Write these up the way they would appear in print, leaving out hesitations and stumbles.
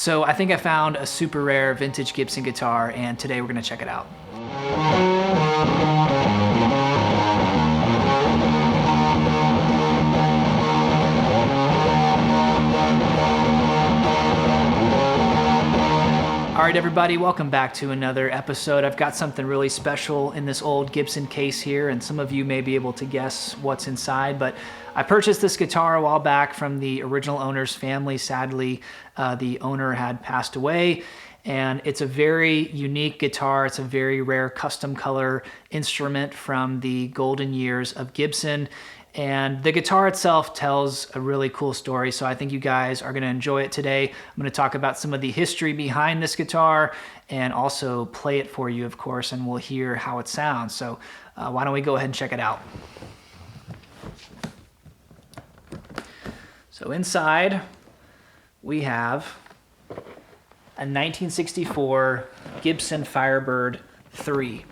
So I think I found a super rare vintage Gibson guitar, and today we're gonna check it out. All right, everybody, welcome back to another episode. I've got something really special in this old Gibson case here, and some of you may be able to guess what's inside, but I purchased this guitar a while back from the original owner's family. Sadly, the owner had passed away, and it's a very unique guitar. It's a very rare custom color instrument from the golden years of Gibson. And the guitar itself tells a really cool story, so I think you guys are gonna enjoy it today. I'm gonna talk about some of the history behind this guitar and also play it for you, of course, and we'll hear how it sounds. So why don't we go ahead and check it out. So inside, we have a 1964 Gibson Firebird 3.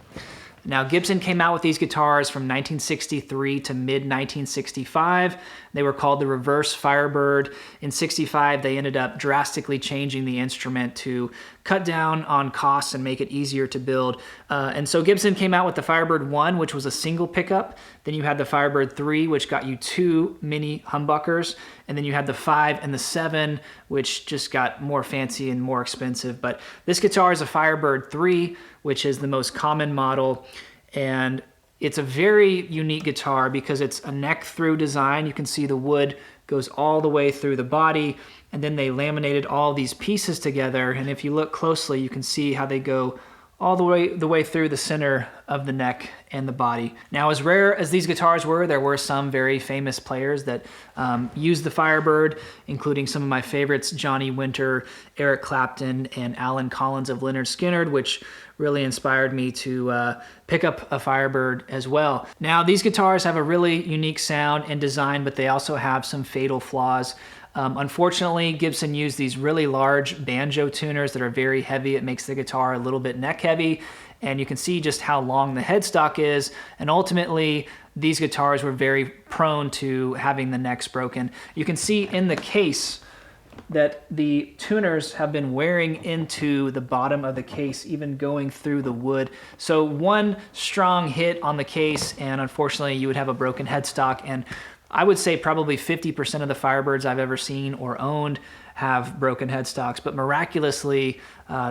Now, Gibson came out with these guitars from 1963 to mid-1965. They were called the Reverse Firebird. In '65, they ended up drastically changing the instrument to cut down on costs and make it easier to build. And so Gibson came out with the Firebird 1, which was a single pickup. Then you had the Firebird 3, which got you 2 mini humbuckers. And then you had the 5 and the 7, which just got more fancy and more expensive. But this guitar is a Firebird 3, which is the most common model. And it's a very unique guitar because it's a neck through design. You can see the wood goes all the way through the body, and then they laminated all these pieces together. And if you look closely, you can see how they go all the way through the center of the neck and the body. Now, as rare as these guitars were, there were some very famous players that used the Firebird, including some of my favorites, Johnny Winter, Eric Clapton, and Alan Collins of Lynyrd Skynyrd, which really inspired me to pick up a Firebird as well. Now, these guitars have a really unique sound and design, but they also have some fatal flaws. Unfortunately, Gibson used these really large banjo tuners that are very heavy. It makes the guitar a little bit neck heavy, and you can see just how long the headstock is, and ultimately, these guitars were very prone to having the necks broken. You can see in the case that the tuners have been wearing into the bottom of the case, even going through the wood. So one strong hit on the case, and unfortunately you would have a broken headstock. And I would say probably 50% of the Firebirds I've ever seen or owned have broken headstocks, but miraculously,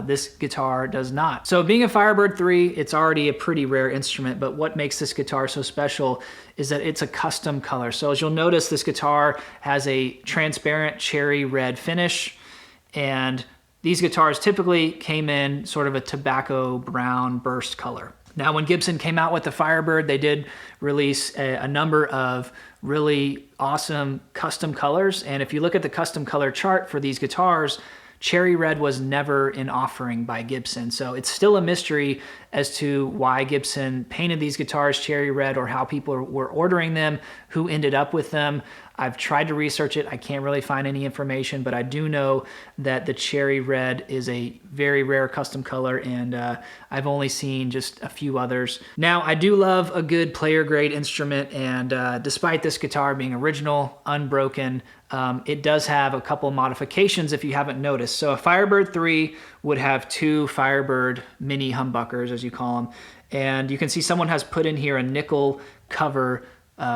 this guitar does not. So being a Firebird 3, it's already a pretty rare instrument, but what makes this guitar so special is that it's a custom color. So as you'll notice, this guitar has a transparent cherry red finish, and these guitars typically came in sort of a tobacco brown burst color. Now, when Gibson came out with the Firebird, they did release a number of really awesome custom colors. And if you look at the custom color chart for these guitars, cherry red was never an offering by Gibson. So it's still a mystery as to why Gibson painted these guitars cherry red or how people were ordering them, who ended up with them. I've tried to research it. I can't really find any information, but I do know that the cherry red is a very rare custom color, and I've only seen just a few others. Now, I do love a good player grade instrument, and despite this guitar being original, unbroken, it does have a couple modifications if you haven't noticed. So a Firebird 3 would have 2 Firebird mini humbuckers, as you call them. And you can see someone has put in here a nickel cover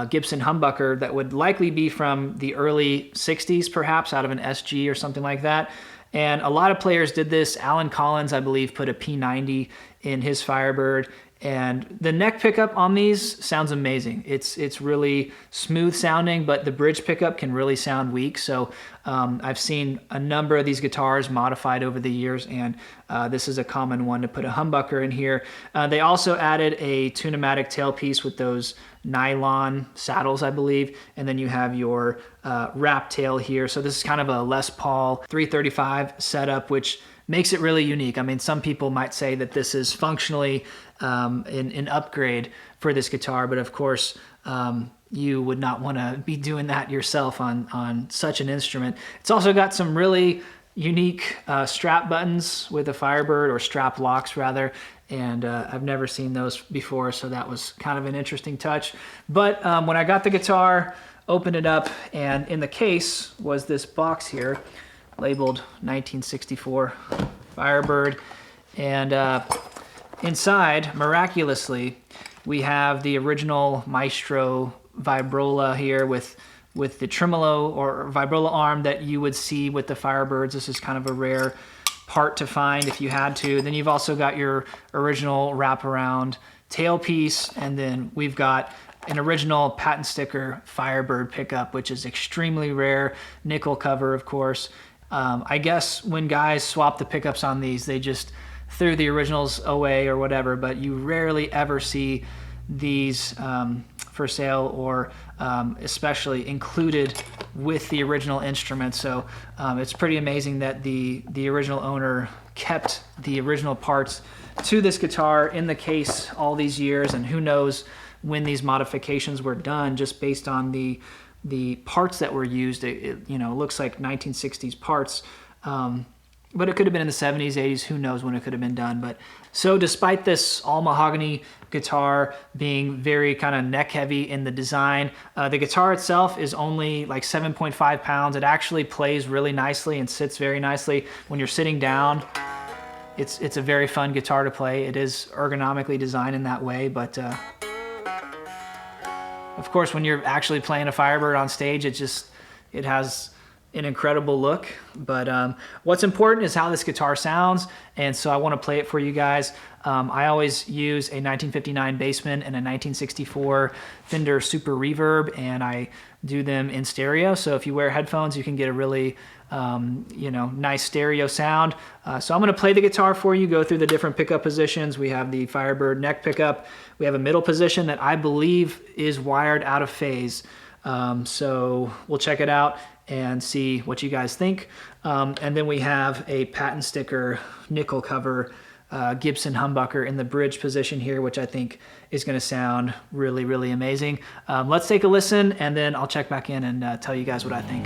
Gibson humbucker that would likely be from the early 60s, perhaps out of an SG or something like that. And a lot of players did this. Alan Collins, I believe, put a P90 in his Firebird. And the neck pickup on these sounds amazing. It's really smooth sounding, but the bridge pickup can really sound weak. So I've seen a number of these guitars modified over the years, and this is a common one to put a humbucker in here. They also added a tune-o-matic tailpiece with those nylon saddles, I believe, and then you have your wrap tail here. So this is kind of a Les Paul 335 setup, which makes it really unique. I mean, some people might say that this is functionally an upgrade for this guitar, but of course, you would not want to be doing that yourself on such an instrument. It's also got some really unique strap buttons with a Firebird, or strap locks rather, and I've never seen those before, so that was kind of an interesting touch. But when I got the guitar, opened it up, and in the case was this box here. labeled 1964 Firebird. And inside, miraculously, we have the original Maestro vibrola here with the tremolo or vibrola arm that you would see with the Firebirds. This is kind of a rare part to find if you had to. Then you've also got your original wraparound tailpiece, and then we've got an original patent sticker Firebird pickup, which is extremely rare. Nickel cover, of course. I guess when guys swap the pickups on these, they just threw the originals away or whatever, but you rarely ever see these for sale or especially included with the original instrument. So it's pretty amazing that the original owner kept the original parts to this guitar in the case all these years, and who knows when these modifications were done just based on the parts that were used. It looks like 1960s parts, but it could have been in the 70s, 80s, who knows when it could have been done. But so despite this all mahogany guitar being very kind of neck heavy in the design, the guitar itself is only like 7.5 pounds. It actually plays really nicely and sits very nicely when you're sitting down. It's a very fun guitar to play. It is ergonomically designed in that way, but of course, when you're actually playing a Firebird on stage, it has an incredible look. But what's important is how this guitar sounds, and so I want to play it for you guys. I always use a 1959 Bassman and a 1964 Fender Super Reverb, and I do them in stereo. So if you wear headphones, you can get a really nice stereo sound. So I'm going to play the guitar for you, go through the different pickup positions. We have the Firebird neck pickup. We have a middle position that I believe is wired out of phase. So we'll check it out and see what you guys think. And then we have a patent sticker nickel cover Gibson humbucker in the bridge position here, which I think is going to sound really, really amazing. Let's take a listen, and then I'll check back in and tell you guys what I think.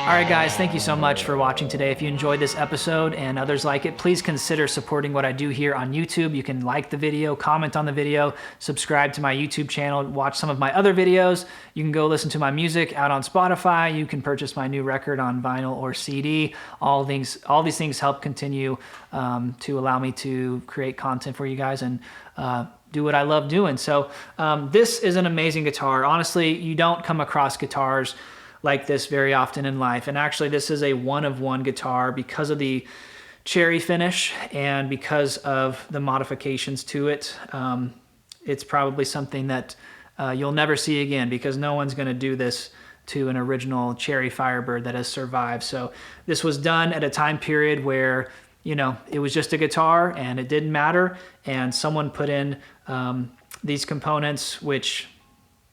All right, guys, thank you so much for watching today. If you enjoyed this episode and others like it, please consider supporting what I do here on YouTube. You can like the video, comment on the video, subscribe to my YouTube channel, watch some of my other videos. You can go listen to my music out on Spotify. You can purchase my new record on vinyl or CD. All these things help continue to allow me to create content for you guys and do what I love doing. So this is an amazing guitar. Honestly, you don't come across guitars like this very often in life. And actually this is a one-of-one guitar because of the cherry finish and because of the modifications to it. It's probably something that you'll never see again because no one's gonna do this to an original cherry Firebird that has survived. So this was done at a time period where, you know, it was just a guitar and it didn't matter. And someone put in these components, which,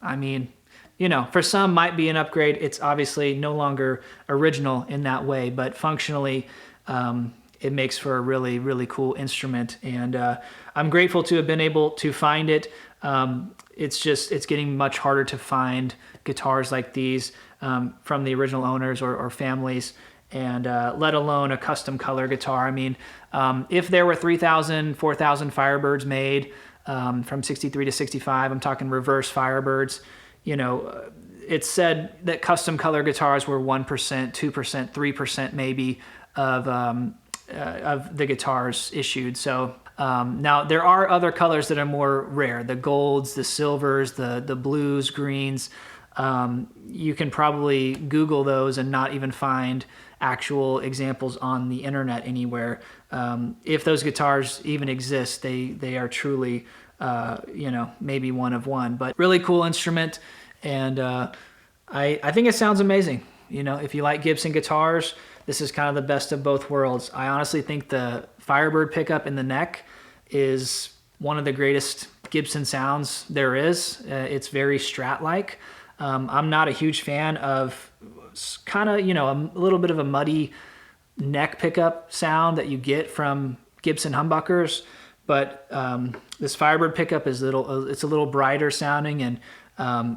I mean, you know, for some might be an upgrade. It's obviously no longer original in that way, but functionally it makes for a really, really cool instrument. And I'm grateful to have been able to find it. It's getting much harder to find guitars like these from the original owners or families, and let alone a custom color guitar. I mean, if there were 3,000, 4,000 Firebirds made from 63 to 65, I'm talking reverse Firebirds, you know, it's said that custom color guitars were 1%, 2%, 3% maybe of the guitars issued. So now there are other colors that are more rare, the golds, the silvers, the blues, greens. You can probably Google those and not even find actual examples on the internet anywhere. If those guitars even exist, they are truly you know, maybe one of one, but really cool instrument. And I think it sounds amazing. You know, if you like Gibson guitars, this is kind of the best of both worlds. I honestly think the Firebird pickup in the neck is one of the greatest Gibson sounds there is. It's very Strat-like. I'm not a huge fan of kind of, you know, a little bit of a muddy neck pickup sound that you get from Gibson humbuckers. But this Firebird pickup is it's a little brighter sounding, and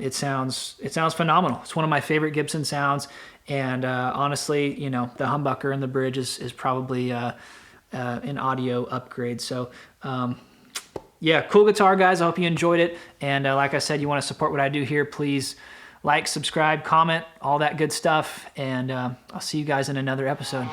it sounds phenomenal. It's one of my favorite Gibson sounds, and honestly, you know, the humbucker in the bridge is probably an audio upgrade. So yeah, cool guitar, guys. I hope you enjoyed it, and like I said, you want to support what I do here, please like, subscribe, comment, all that good stuff, and I'll see you guys in another episode.